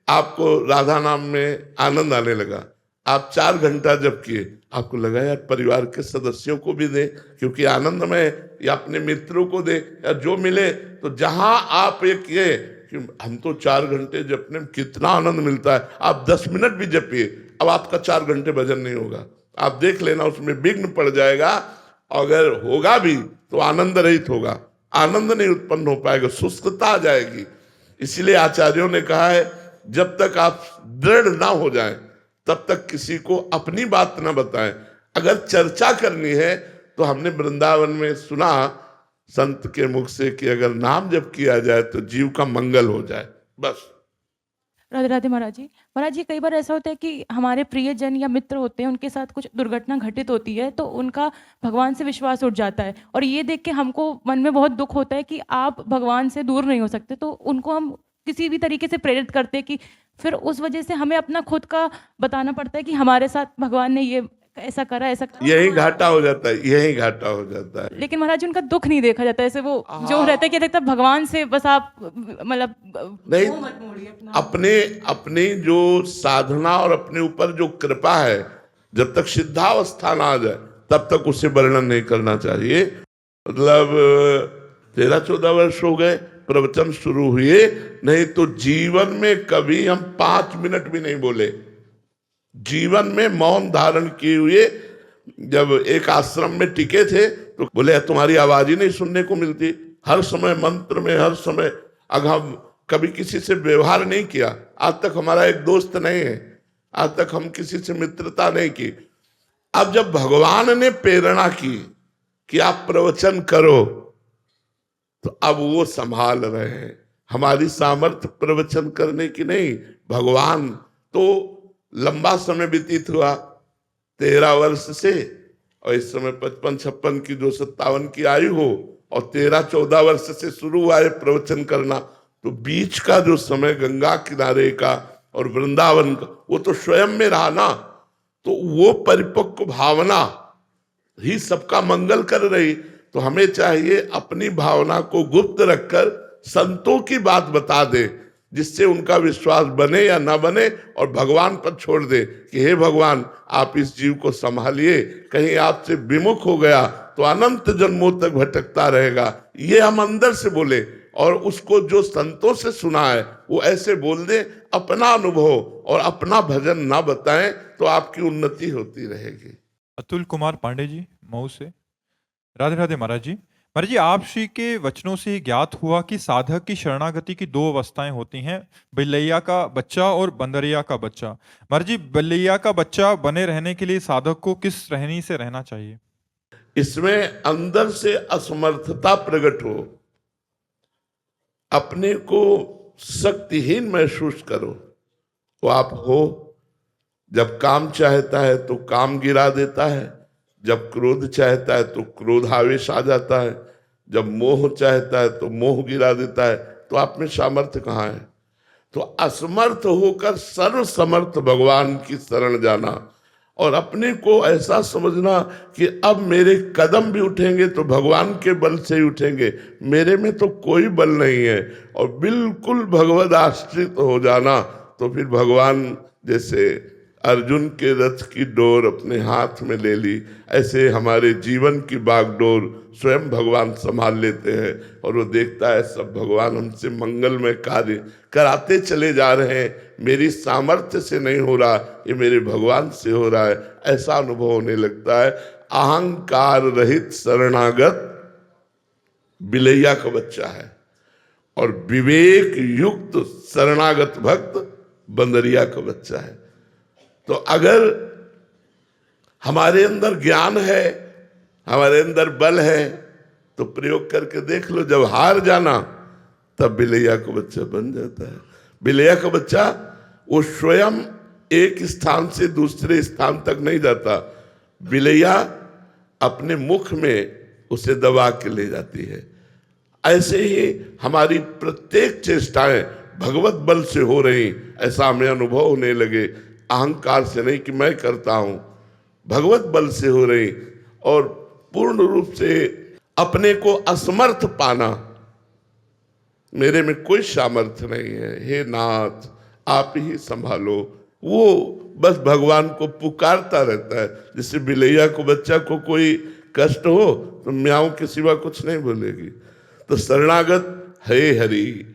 आपको राधा नाम में आनंद आने लगा, आप 4 घंटा जब किए, आपको लगा यार परिवार के सदस्यों को भी दे, क्योंकि आनंद में, या अपने मित्रों को दे, या जो मिले। तो जहां आप ये किए कि हम तो 4 घंटे जपने में कितना आनंद मिलता है, आप 10 मिनट भी जपिए, अब आपका 4 घंटे भजन नहीं होगा। आप देख लेना, उसमें विघ्न पड़ जाएगा, अगर होगा भी तो आनंद रहित होगा, आनंद नहीं उत्पन्न हो पाएगा, शुष्कता आ जाएगी। इसलिए आचार्यों ने कहा है, जब तक आप दृढ़ ना हो जाएं तब तक किसी को अपनी बात ना बताएं। अगर चर्चा करनी है तो हमने वृंदावन में सुना संत के मुख से कि अगर नाम जप किया जाए तो जीव का मंगल हो जाए, बस। राधे राधे महाराज जी। महाराज जी, कई बार ऐसा होता है कि हमारे प्रियजन या मित्र होते हैं, उनके साथ कुछ दुर्घटना घटित होती है, तो उनका भगवान से विश्वास उठ जाता है, और ये देख के हमको मन में बहुत दुख होता है कि आप भगवान से दूर नहीं हो सकते। तो उनको हम किसी भी तरीके से प्रेरित करते हैं कि फिर उस वजह से हमें अपना खुद का बताना पड़ता है कि हमारे साथ भगवान ने ये ऐसा करा, ऐसा करा। यही घाटा हो जाता है, यही घाटा हो जाता है। लेकिन महाराज जी, उनका दुख नहीं देखा जाता, ऐसे वो जो रहता है कि देखता भगवान से बस आप मतलब नहीं, अपने अपनी जो साधना और अपने ऊपर जो कृपा है, जब तक सिद्धावस्था ना आ जाए तब तक उसे वर्णन नहीं करना चाहिए। मतलब 13-14 वर्ष हो गए प्रवचन शुरू हुए, नहीं तो जीवन में कभी हम 5 मिनट भी नहीं बोले। जीवन में मौन धारण किए हुए, जब एक आश्रम में टिके थे तो बोले तुम्हारी आवाज ही नहीं सुनने को मिलती, हर समय मंत्र में, हर समय। अगर हम कभी किसी से व्यवहार नहीं किया, आज तक हमारा एक दोस्त नहीं है, आज तक हम किसी से मित्रता नहीं की। अब जब भगवान ने प्रेरणा की कि आप प्रवचन करो, तो अब वो संभाल रहे हैं। हमारी सामर्थ्य प्रवचन करने की नहीं, भगवान। तो लंबा समय व्यतीत हुआ 13 वर्ष से, और इस समय 55-56 की जो 57 की आयु हो और 13-14 वर्ष से शुरू हुआ है प्रवचन करना, तो बीच का जो समय गंगा किनारे का और वृंदावन का वो तो स्वयं में रहा ना, तो वो परिपक्व भावना ही सबका मंगल कर रही। तो हमें चाहिए अपनी भावना को गुप्त रखकर संतों की बात बता दे, जिससे उनका विश्वास बने या ना बने, और भगवान पर छोड़ दे कि हे भगवान आप इस जीव को संभालिए, कहीं आपसे विमुख हो गया तो अनंत जन्मों तक भटकता रहेगा। ये हम अंदर से बोले, और उसको जो संतों से सुना है वो ऐसे बोल दे, अपना अनुभव और अपना भजन ना बताएं, तो आपकी उन्नति होती रहेगी। अतुल कुमार पांडे जी मऊ से। राधे राधे महाराज जी। महाराज जी, आप श्री के वचनों से ज्ञात हुआ कि साधक की शरणागति की दो अवस्थाएं होती हैं, बिल्लैया का बच्चा और बंदरिया का बच्चा। महाराज जी, बिल्लैया का बच्चा बने रहने के लिए साधक को किस रहनी से रहना चाहिए? इसमें अंदर से असमर्थता प्रकट हो, अपने को शक्तिहीन महसूस करो, तो आप हो। जब काम चाहता है तो काम गिरा देता है, जब क्रोध चाहता है तो क्रोध आवेश आ जाता है, जब मोह चाहता है तो मोह गिरा देता है। तो आप में सामर्थ्य कहाँ है? तो असमर्थ होकर सर्व समर्थ भगवान की शरण जाना, और अपने को ऐसा समझना कि अब मेरे कदम भी उठेंगे तो भगवान के बल से ही उठेंगे, मेरे में तो कोई बल नहीं है, और बिल्कुल भगवद आश्रित हो जाना। तो फिर भगवान जैसे अर्जुन के रथ की डोर अपने हाथ में ले ली, ऐसे हमारे जीवन की बागडोर स्वयं भगवान संभाल लेते हैं, और वो देखता है सब भगवान हमसे मंगलमय कार्य कराते चले जा रहे हैं, मेरी सामर्थ्य से नहीं हो रहा, ये मेरे भगवान से हो रहा है, ऐसा अनुभव होने लगता है। अहंकार रहित शरणागत बिलैया का बच्चा है, और विवेक युक्त शरणागत भक्त बंदरिया का बच्चा है। तो अगर हमारे अंदर ज्ञान है, हमारे अंदर बल है, तो प्रयोग करके देख लो, जब हार जाना तब बिलैया का बच्चा बन जाता है। बिलैया का बच्चा वो स्वयं एक स्थान से दूसरे स्थान तक नहीं जाता, बिलैया अपने मुख में उसे दबा के ले जाती है। ऐसे ही हमारी प्रत्येक चेष्टाएं भगवत बल से हो रही, ऐसा हमें अनुभव होने लगे, अहंकार से नहीं कि मैं करता हूं, भगवत बल से हो रही, और पूर्ण रूप से अपने को असमर्थ पाना, मेरे में कोई सामर्थ्य नहीं है, हे नाथ आप ही संभालो। वो बस भगवान को पुकारता रहता है। जैसे बिलैया को बच्चा को कोई कष्ट हो तो म्याऊं के सिवा कुछ नहीं बोलेगी। तो शरणागत हे हरि,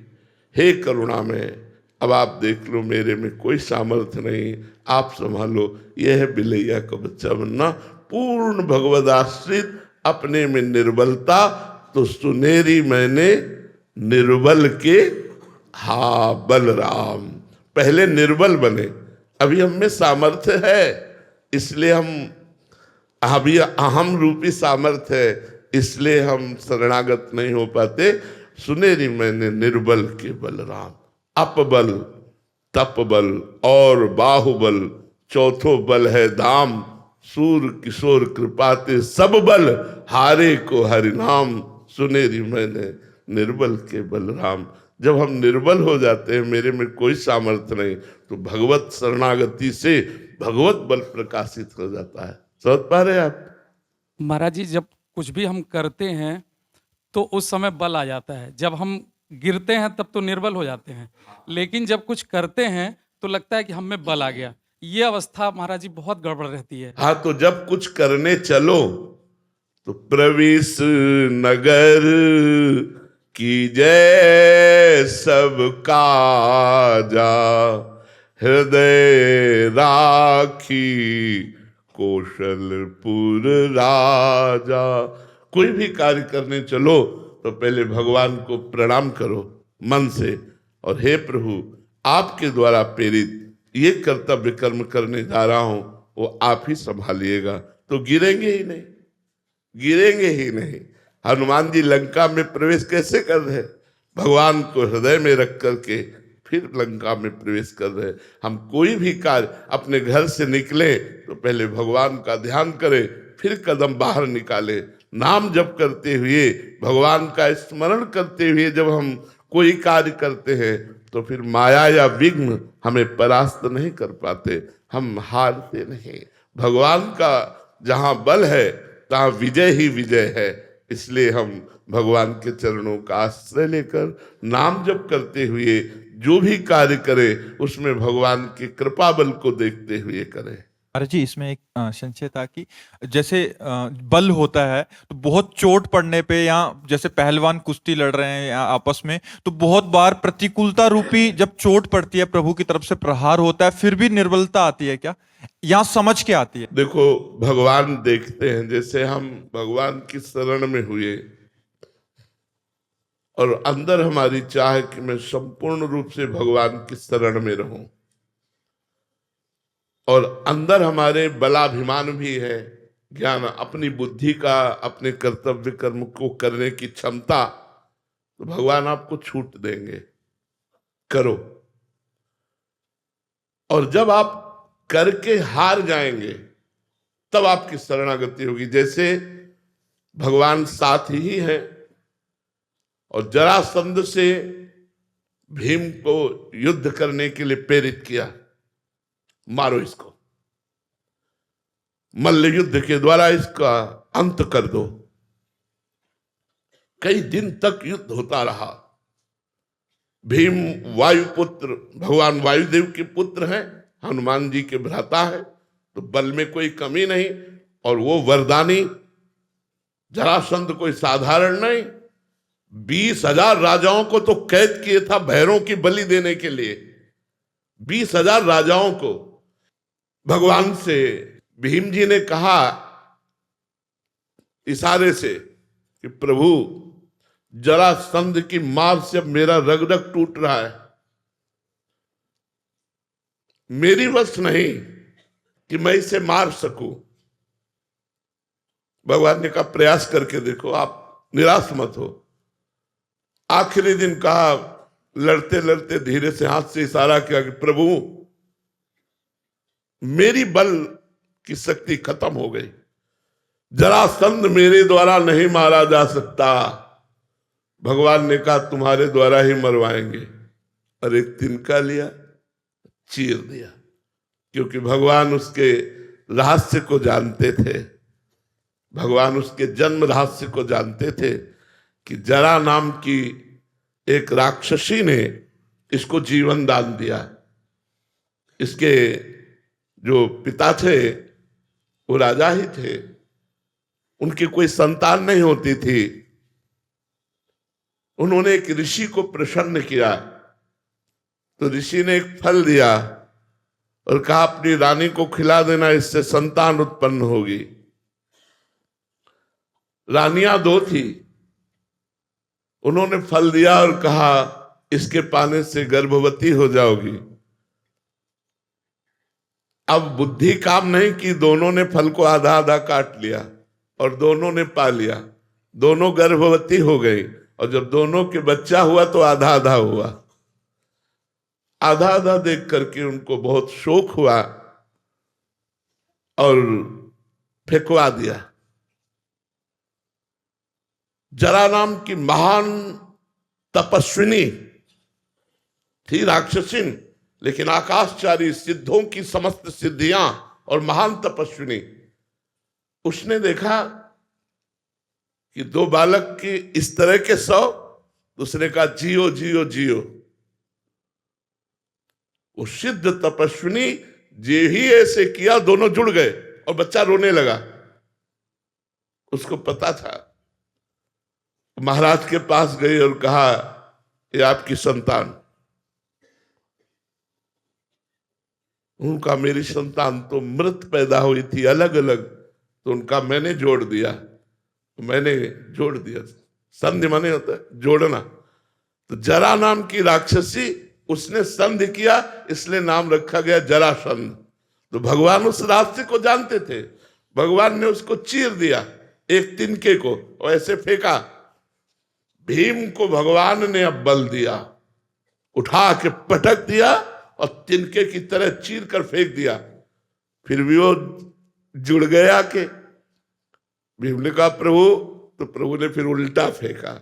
हे करुणा में, अब आप देख लो मेरे में कोई सामर्थ्य नहीं, आप संभालो। यह है बिलैया का बच्चा बनना, पूर्ण भगवद आश्रित, अपने में निर्बलता। तो सुनेरी मैंने निर्बल के हा बलराम, पहले निर्बल बने, अभी हम में सामर्थ्य है, इसलिए हम अभी अहम रूपी सामर्थ्य है, इसलिए हम शरणागत नहीं हो पाते। सुनेरी मैंने निर्बल के बलराम, अपबल तपबल और बाहुबल, चौथो बल है दाम, सूर किशोर कृपाते सब बल, हारे को हरिनाम। सुनेरी मैंने निर्बल के बलराम। जब हम निर्बल हो जाते हैं, मेरे में कोई सामर्थ्य नहीं, तो भगवत शरणागति से भगवत बल प्रकाशित हो जाता है। समझ पा रहे आप? महाराज जी, जब कुछ भी हम करते हैं तो उस समय बल आ जाता है, जब हम गिरते हैं तब तो निर्बल हो जाते हैं, लेकिन जब कुछ करते हैं तो लगता है कि हम में बल आ गया। ये अवस्था महाराज जी बहुत गड़बड़ रहती है। हाँ, तो जब कुछ करने चलो तो प्रवेश नगर की जय सब काजा, हृदय राखी कौशलपुर राजा। कोई भी कार्य करने चलो तो पहले भगवान को प्रणाम करो मन से, और हे प्रभु आपके द्वारा प्रेरित ये कर्तव्य कर्म करने जा रहा हूं, वो आप ही संभालिएगा। तो गिरेंगे ही नहीं, गिरेंगे ही नहीं। हनुमान जी लंका में प्रवेश कैसे कर रहे? भगवान को हृदय में रख करके फिर लंका में प्रवेश कर रहे। हम कोई भी कार्य अपने घर से निकले तो पहले भगवान का ध्यान करें, फिर कदम बाहर निकाले। नाम जप करते हुए, भगवान का स्मरण करते हुए जब हम कोई कार्य करते हैं तो फिर माया या विघ्न हमें परास्त नहीं कर पाते, हम हारते नहीं। भगवान का जहां बल है तहां विजय ही विजय है। इसलिए हम भगवान के चरणों का आश्रय लेकर नाम जप करते हुए जो भी कार्य करें उसमें भगवान की कृपा बल को देखते हुए करें। महाराज जी, इसमें एक संशय था कि जैसे बल होता है तो बहुत चोट पड़ने पे, या जैसे पहलवान कुश्ती लड़ रहे हैं या आपस में, तो बहुत बार प्रतिकूलता रूपी जब चोट पड़ती है, प्रभु की तरफ से प्रहार होता है, फिर भी निर्बलता आती है क्या, या समझ के आती है? देखो, भगवान देखते हैं, जैसे हम भगवान की शरण में हुए और अंदर हमारी चाह कि मैं संपूर्ण रूप से भगवान की शरण में रहूं, और अंदर हमारे बलाभिमान भी है, ज्ञान, अपनी बुद्धि का, अपने कर्तव्य कर्म को करने की क्षमता, तो भगवान आपको छूट देंगे, करो। और जब आप करके हार जाएंगे तब आपकी शरणागति होगी। जैसे भगवान साथ ही है, और जरासंध से भीम को युद्ध करने के लिए प्रेरित किया, मारो इसको, मल्ल युद्ध के द्वारा इसका अंत कर दो। कई दिन तक युद्ध होता रहा। भीम वायुपुत्र, भगवान वायुदेव के पुत्र हैं, हनुमान जी के भ्राता है, तो बल में कोई कमी नहीं, और वो वरदानी जरासंध कोई साधारण नहीं, 20,000 राजाओं को तो कैद किए था भैरों की बलि देने के लिए। 20,000 राजाओं को भगवान से भीम जी ने कहा इशारे से कि प्रभु, जरासंध की मार से अब मेरा रग रग टूट रहा है, मेरी वश नहीं कि मैं इसे मार सकूं। भगवान ने कहा प्रयास करके देखो, आप निराश मत हो। आखिरी दिन कहा, लड़ते लड़ते धीरे से हाथ से इशारा किया कि प्रभु, मेरी बल की शक्ति खत्म हो गई, जरासंध मेरे द्वारा नहीं मारा जा सकता। भगवान ने कहा तुम्हारे द्वारा ही मरवाएंगे, और एक तिनका लिया, चीर दिया, क्योंकि भगवान उसके रहस्य को जानते थे, भगवान उसके जन्म रहस्य को जानते थे कि जरा नाम की एक राक्षसी ने इसको जीवन दान दिया। इसके जो पिता थे वो राजा ही थे, उनकी कोई संतान नहीं होती थी। उन्होंने एक ऋषि को प्रसन्न किया, तो ऋषि ने एक फल दिया और कहा अपनी रानी को खिला देना, इससे संतान उत्पन्न होगी। रानियां 2 थी, उन्होंने फल दिया और कहा इसके पाने से गर्भवती हो जाओगी। अब बुद्धि काम नहीं की, दोनों ने फल को आधा आधा काट लिया और दोनों ने पा लिया, दोनों गर्भवती हो गई, और जब दोनों के बच्चा हुआ तो आधा आधा हुआ। आधा आधा देख करके उनको बहुत शोक हुआ और फेंकवा दिया। जरा नाम की महान तपस्विनी थी, राक्षसिन, लेकिन आकाशचारी, सिद्धों की समस्त सिद्धियां और महान तपस्विनी। उसने देखा कि 2 बालक की इस तरह के 100, दूसरे का जियो जियो जियो। वो सिद्ध तपस्विनी जे ही ऐसे किया, दोनों जुड़ गए और बच्चा रोने लगा। उसको पता था। महाराज के पास गई और कहा ये आपकी संतान। उनका मेरी संतान तो मृत पैदा हुई थी, अलग अलग, तो उनका मैंने जोड़ दिया, मैंने जोड़ दिया। संधि माने होता है जोड़ना। तो जरा नाम की राक्षसी, उसने संधि किया, इसलिए नाम रखा गया जरासंध। तो भगवान उस रास्ते को जानते थे, भगवान ने उसको चीर दिया, एक तिनके को, और ऐसे फेंका। भीम को भगवान ने अब बल दिया, उठा के पटक दिया और तिनके की तरह चीर कर फेंक दिया। फिर भी वो जुड़ गया के भीम ने कहा प्रभु, तो प्रभु ने फिर उल्टा फेंका,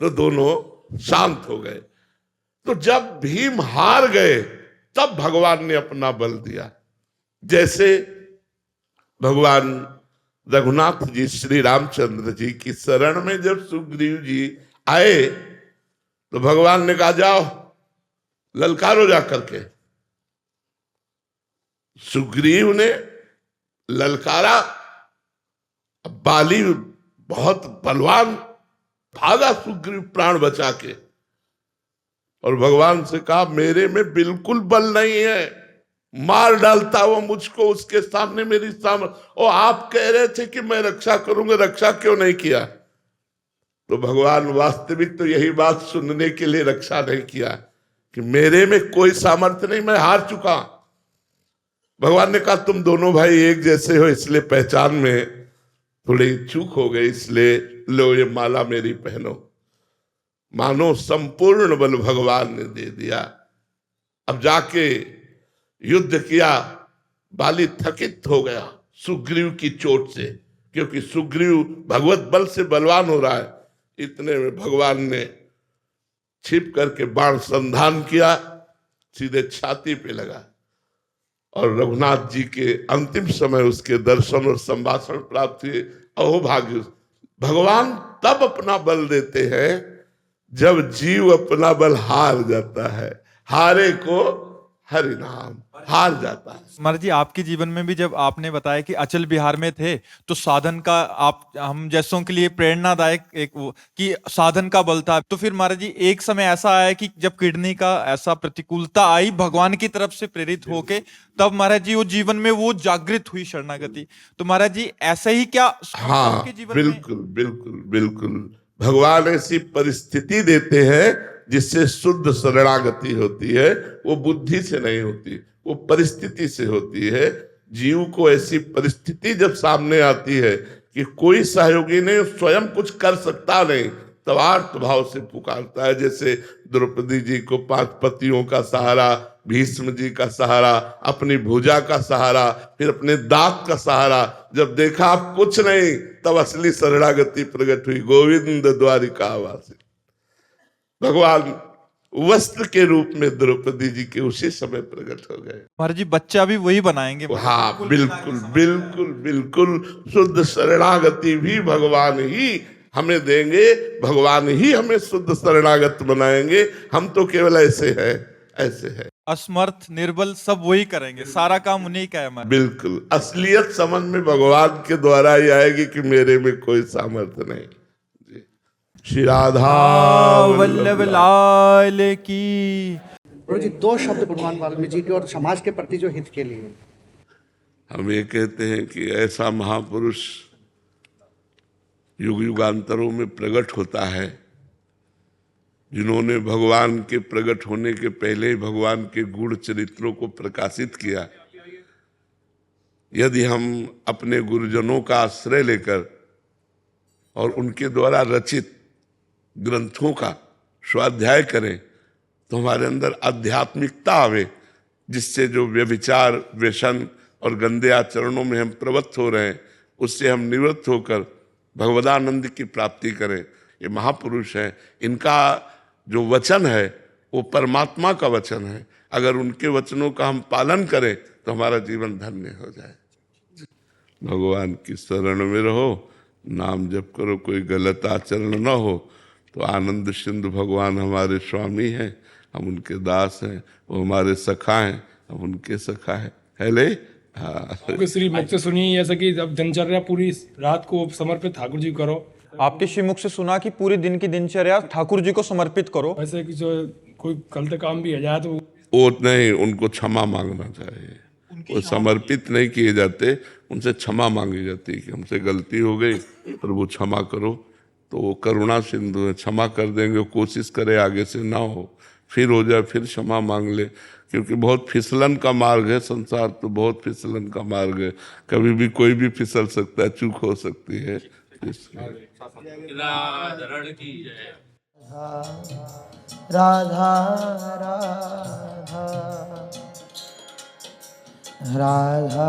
तो दोनों शांत हो गए। तो जब भीम हार गए तब भगवान ने अपना बल दिया। जैसे भगवान रघुनाथ जी श्री रामचंद्र जी की शरण में जब सुग्रीव जी आए तो भगवान ने कहा जाओ ललकारो जा करके। सुग्रीव ने ललकारा, बाली बहुत बलवान भागा सुग्रीव प्राण बचा के, और भगवान से कहा मेरे में बिल्कुल बल नहीं है, मार डालता वो मुझको उसके सामने मेरी सामर्थ। और आप कह रहे थे कि मैं रक्षा करूंगा, रक्षा क्यों नहीं किया? तो भगवान वास्तविक तो यही बात सुनने के लिए रक्षा नहीं किया कि मेरे में कोई सामर्थ्य नहीं, मैं हार चुका। भगवान ने कहा तुम दोनों भाई एक जैसे हो, इसलिए पहचान में थोड़ी चूक हो गई, इसलिए लो ये माला मेरी पहनो। मानो संपूर्ण बल भगवान ने दे दिया। अब जाके युद्ध किया, बाली थकित हो गया सुग्रीव की चोट से, क्योंकि सुग्रीव भगवत बल से बलवान हो रहा है। इतने में भगवान ने छिप करके बाण संधान किया, सीधे छाती पे लगा, और रघुनाथ जी के अंतिम समय उसके दर्शन और संभाषण प्राप्त हुए। अहो भाग्य! भगवान तब अपना बल देते हैं जब जीव अपना बल हार जाता है। हारे को हरि नाम, हार जाता है। महाराज जी, आपके जीवन में भी जब आपने बताया कि अचल बिहार में थे तो साधन का, आप हम जैसों के लिए प्रेरणादायक एक कि साधन का बल था, तो फिर महाराज जी एक समय ऐसा आया कि जब किडनी का ऐसा प्रतिकूलता आई भगवान की तरफ से प्रेरित होके, तब महाराज जी वो जीवन में वो जागृत हुई शरणागति। तो महाराज जी ऐसे ही क्या हाँ, आपके जीवन बिल्कुल बिल्कुल बिल्कुल। भगवान ऐसी परिस्थिति देते हैं जिससे शुद्ध शरणागति होती है। वो बुद्धि से नहीं होती, वो परिस्थिति से होती है। जीव को ऐसी परिस्थिति जब सामने आती है कि कोई सहयोगी नहीं, स्वयं कुछ कर सकता नहीं, तब आर्त भाव से पुकारता है। जैसे द्रौपदी जी को 5 पतियों का सहारा, भीष्म जी का सहारा, अपनी भुजा का सहारा, फिर अपने दांत का सहारा। जब देखा आप कुछ नहीं, तब असली शरणागति प्रकट हुई। गोविंद द्वारिका वासी। भगवान वस्त्र के रूप में द्रौपदी जी के उसी समय प्रकट हो गए। महाराज जी बच्चा भी वही बनाएंगे? हाँ, बिल्कुल बिल्कुल बिल्कुल। शुद्ध शरणागति भी भगवान ही हमें देंगे, भगवान ही हमें शुद्ध शरणागत बनाएंगे। हम तो केवल ऐसे हैं, ऐसे है। असमर्थ, निर्बल सब वही करेंगे, सारा काम उन्हीं का है। बिल्कुल, असलियत समझ में भगवान के द्वारा ही आएगी कि मेरे में कोई सामर्थ्य नहीं। श्री राधा वल्लभ लाल की। प्रभु जी 2 शब्द भगवान वाल्मीकि जी के और समाज के प्रति जो हित के लिए। हम ये कहते हैं कि ऐसा महापुरुष युग युगांतरों में प्रकट होता है जिन्होंने भगवान के प्रकट होने के पहले ही भगवान के गूढ़ चरित्रों को प्रकाशित किया। यदि हम अपने गुरुजनों का आश्रय लेकर और उनके द्वारा रचित ग्रंथों का स्वाध्याय करें तो हमारे अंदर आध्यात्मिकता आवे, जिससे जो व्यभिचार, व्यसन और गंदे आचरणों में हम प्रवृत्त हो रहे हैं उससे हम निवृत्त होकर भगवदानंद की प्राप्ति करें। ये महापुरुष हैं, इनका जो वचन है वो परमात्मा का वचन है। अगर उनके वचनों का हम पालन करें तो हमारा जीवन धन्य हो जाए। भगवान की शरण में रहो, नाम जप करो, कोई गलत आचरण न हो। तो आनंद सिंधु भगवान हमारे स्वामी हैं, हम उनके दास हैं। वो हमारे सखा हैं, हम उनके सखा हैं। हेले हाँ। श्री मुख से सुनी ऐसा कि जब दिनचर्या पूरी रात को समर्पित ठाकुर जी करो। आपके श्रीमुख से सुना कि पूरी दिन की दिनचर्या ठाकुर जी को समर्पित करो। ऐसे कि जो कोई गलत काम भी हो जाए तो वो नहीं, उनको क्षमा मांगना चाहिए। वो समर्पित नहीं किए जाते, उनसे क्षमा मांगी जाती है कि हमसे गलती हो गई, प्रभु क्षमा करो। तो वो करुणा सिंधु है, क्षमा कर देंगे। कोशिश करे आगे से ना हो, फिर हो जाए, फिर क्षमा मांग ले। क्योंकि बहुत फिसलन का मार्ग है संसार, तो बहुत फिसलन का मार्ग है। कभी भी कोई भी फिसल सकता है, चूक हो सकती है। राधा राधा राधा